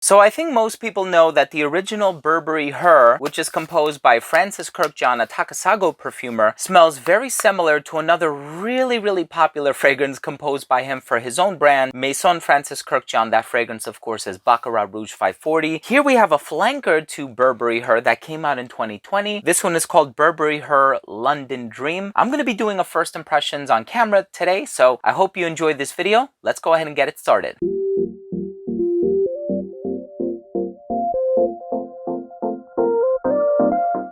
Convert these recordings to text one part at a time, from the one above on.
So I think most people know that the original Burberry Her, which is composed by Francis Kirkjohn, a Takasago perfumer, smells very similar to another really popular fragrance composed by him for his own brand, Maison Francis Kirkjohn. That fragrance, of course, is Baccarat Rouge 540. Here we have a flanker to Burberry Her that came out in 2020. This one is called Burberry Her London Dream. I'm going to be doing a first impressions on camera today, so I hope you enjoyed this video. Let's go ahead and get it started.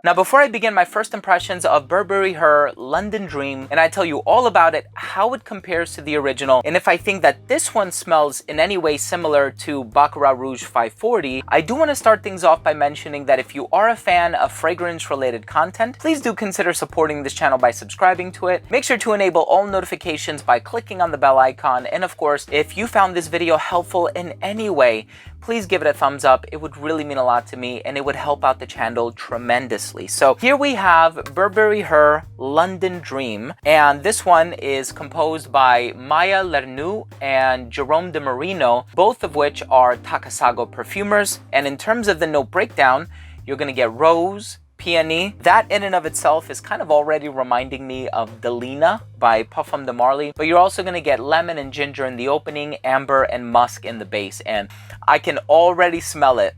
Now, before I begin my first impressions of Burberry Her London Dream, and I tell you all about it, how it compares to the original, and if I think that this one smells in any way similar to Baccarat Rouge 540, I do want to start things off by mentioning that if you are a fan of fragrance-related content, please do consider supporting this channel by subscribing to it. Make sure to enable all notifications by clicking on the bell icon, and of course, if you found this video helpful in any way, please give it a thumbs up. It would really mean a lot to me, and it would help out the channel tremendously. So here we have Burberry Her London Dream, and this one is composed by Maya Lernoux and Jerome de Marino, both of which are Takasago perfumers. And in terms of the note breakdown, you're going to get rose, Peony. That in and of itself is kind of already reminding me of Delina by Parfum de Marly, but you're also going to get lemon and ginger in the opening, amber and musk in the base, and I can already smell it.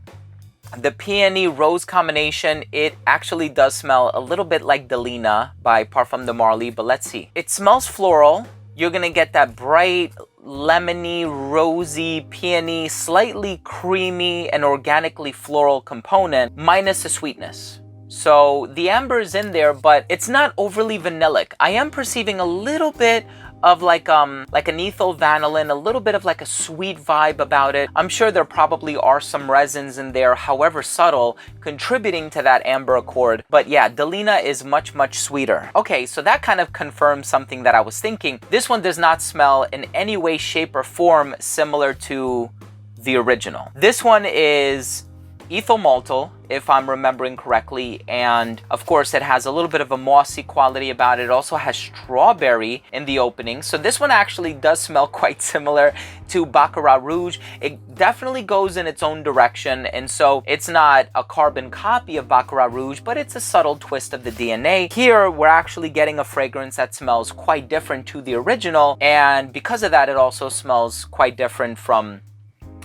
The Peony rose combination, it actually does smell a little bit like Delina by Parfum de Marly, but let's see. It smells floral. You're going to get that bright, lemony, rosy, peony, slightly creamy and organically floral component, minus the sweetness. So the amber is in there, but it's not overly vanillic. I am perceiving a little bit of like an ethyl vanillin, a little bit of like a sweet vibe about it. I'm sure there probably are some resins in there, however subtle, contributing to that amber accord. But yeah, Delina is much sweeter. Okay, so that kind of confirms something that I was thinking. This one does not smell in any way, shape, or form similar to the original. This one is ethyl maltyl, if I'm remembering correctly, and of course it has a little bit of a mossy quality about it. It also has strawberry in the opening, so this one actually does smell quite similar to Baccarat Rouge. It definitely goes in its own direction, and so it's not a carbon copy of Baccarat Rouge, but it's a subtle twist of the DNA. Here we're actually getting a fragrance that smells quite different to the original, and because of that it also smells quite different from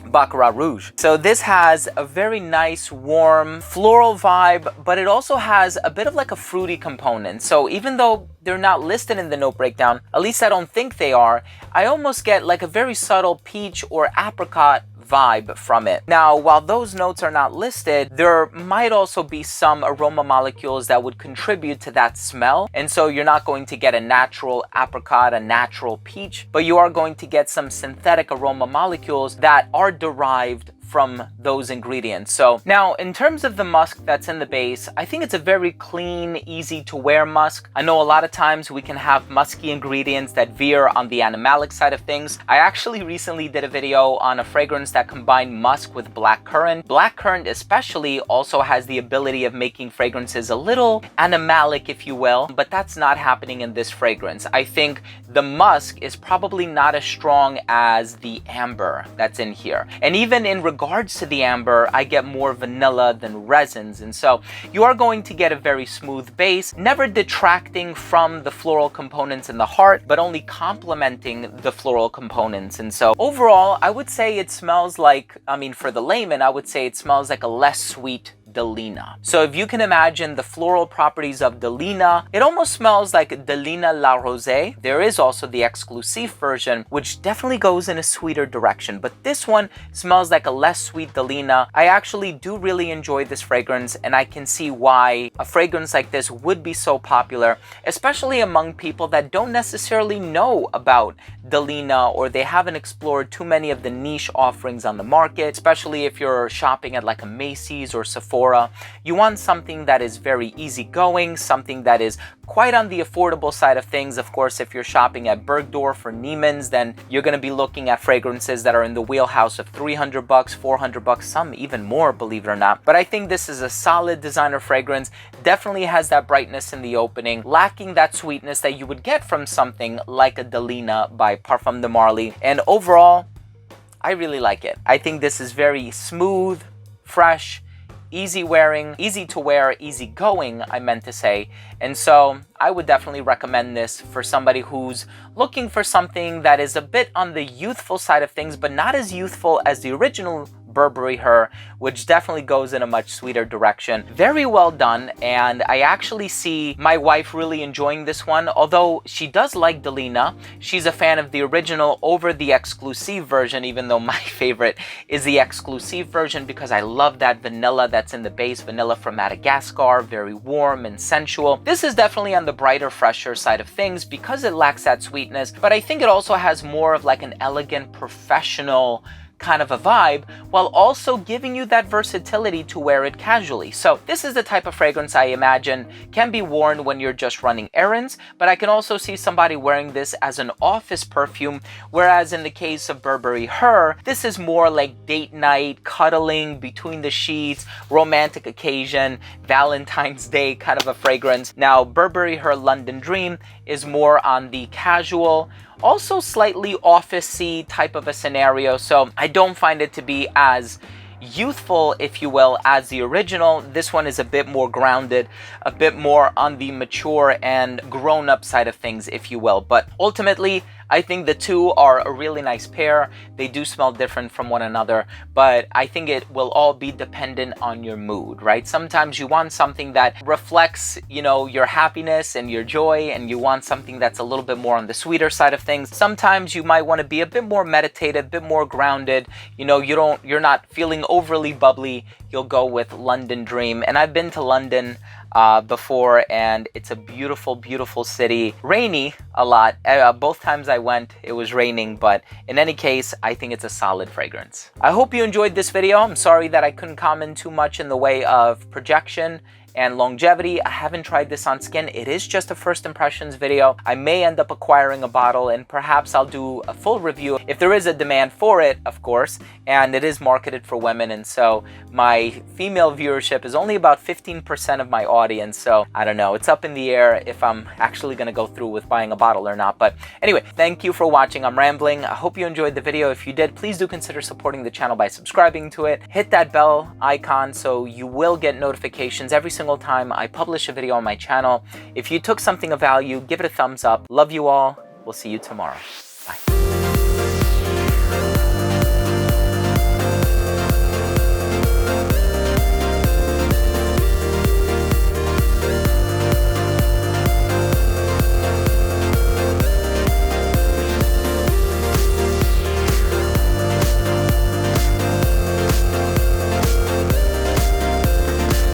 Baccarat Rouge. So this has a very nice warm floral vibe, but it also has a bit of like a fruity component. So even though they're not listed in the note breakdown, at least I don't think they are, I almost get like a very subtle peach or apricot vibe from it. Now, while those notes are not listed, there might also be some aroma molecules that would contribute to that smell. And so you're not going to get a natural apricot, a natural peach, but you are going to get some synthetic aroma molecules that are derived from those ingredients. So now in terms of the musk that's in the base, I think it's a very clean, easy to wear musk. I know a lot of times we can have musky ingredients that veer on the animalic side of things. I actually recently did a video on a fragrance that combined musk with blackcurrant. Blackcurrant especially also has the ability of making fragrances a little animalic, if you will, but that's not happening in this fragrance. I think the musk is probably not as strong as the amber that's in here. And even in regards to the amber, I get more vanilla than resins, and so you are going to get a very smooth base, never detracting from the floral components in the heart, but only complementing the floral components. And so overall, I would say it smells like, I mean, for the layman, I would say it smells like a less sweet Delina. So if you can imagine the floral properties of Delina, it almost smells like Delina La Rosée. There is also the exclusive version, which definitely goes in a sweeter direction, but this one smells like a less sweet Delina. I actually do really enjoy this fragrance, and I can see why a fragrance like this would be so popular, especially among people that don't necessarily know about Delina, or they haven't explored too many of the niche offerings on the market, especially if you're shopping at like a Macy's or Sephora. You want something that is very easygoing, something that is quite on the affordable side of things. Of course, if you're shopping at Bergdorf or Neiman's, then you're going to be looking at fragrances that are in the wheelhouse of $300, $400, some even more, believe it or not. But I think this is a solid designer fragrance. Definitely has that brightness in the opening, lacking that sweetness that you would get from something like a Delina by Parfum de Marly. And overall, I really like it. I think this is very smooth, fresh, easy wearing, easy to wear, easy going, I meant to say. And so I would definitely recommend this for somebody who's looking for something that is a bit on the youthful side of things, but not as youthful as the original Burberry Her, which definitely goes in a much sweeter direction. Very well done, and I actually see my wife really enjoying this one. Although she does like Delina, she's a fan of the original over the exclusive version, even though my favorite is the exclusive version because I love that vanilla that's in the base, vanilla from Madagascar, very warm and sensual. This is definitely on the brighter, fresher side of things because it lacks that sweetness, but I think it also has more of like an elegant, professional kind of a vibe, while also giving you that versatility to wear it casually. So this is the type of fragrance I imagine can be worn when you're just running errands, but I can also see somebody wearing this as an office perfume, whereas in the case of Burberry Her, this is more like date night, cuddling between the sheets, romantic occasion, Valentine's Day kind of a fragrance. Now Burberry Her London Dream is more on the casual, also slightly office-y type of a scenario, so I don't find it to be as youthful, if you will, as the original. This one is a bit more grounded, a bit more on the mature and grown-up side of things, if you will. But ultimately, I think the two are a really nice pair. They do smell different from one another, but I think it will all be dependent on your mood, right? Sometimes you want something that reflects, you know, your happiness and your joy, and you want something that's a little bit more on the sweeter side of things. Sometimes you might want to be a bit more meditative, a bit more grounded. You know, you're not feeling overly bubbly. You'll go with London Dream. And I've been to London before, and it's a beautiful, beautiful city. Rainy a lot. Both times I went, it was raining, but in any case, I think it's a solid fragrance. I hope you enjoyed this video. I'm sorry that I couldn't comment too much in the way of projection and longevity. I haven't tried this on skin. It is just a first impressions video. I may end up acquiring a bottle, and perhaps I'll do a full review if there is a demand for it, of course, and it is marketed for women, and so my female viewership is only about 15% of my audience, so I don't know. It's up in the air if I'm actually gonna go through with buying a bottle or not. But anyway, thank you for watching. I'm rambling. I hope you enjoyed the video. If you did, please do consider supporting the channel by subscribing to it. Hit that bell icon so you will get notifications every single time I publish a video on my channel. If you took something of value, give it a thumbs up. Love you all. We'll see you tomorrow.